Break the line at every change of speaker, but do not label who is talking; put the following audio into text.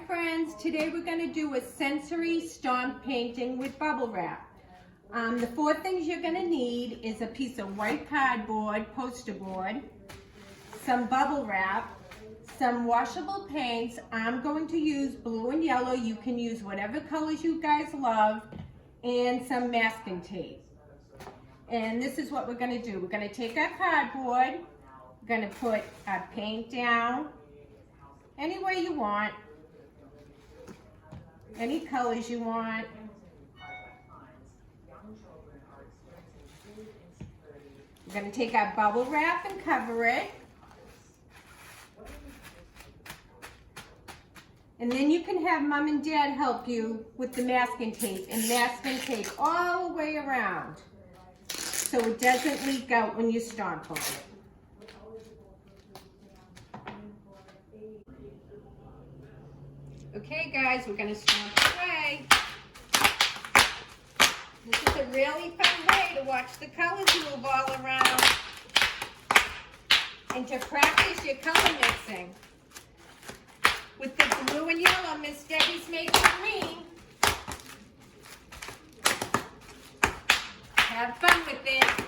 friends, today we're going to do a sensory stomp painting with bubble wrap. The four things you're going to need is a piece of white cardboard, poster board, some bubble wrap, some washable paints. I'm going to use blue and yellow. You can use whatever colors you guys love, and some masking tape. And this is what we're going to do. We're going to take our cardboard, we're going to put our paint down any way you want, any colors you want. We're going to take our bubble wrap and cover it. And then you can have Mom and Dad help you with the masking tape and masking tape all the way around so it doesn't leak out when you stomp on it. Okay guys, we're going to stomp away. This is a really fun way to watch the colors move all around and to practice your color mixing. With the blue and yellow, Miss Debbie's making green. Have fun with it.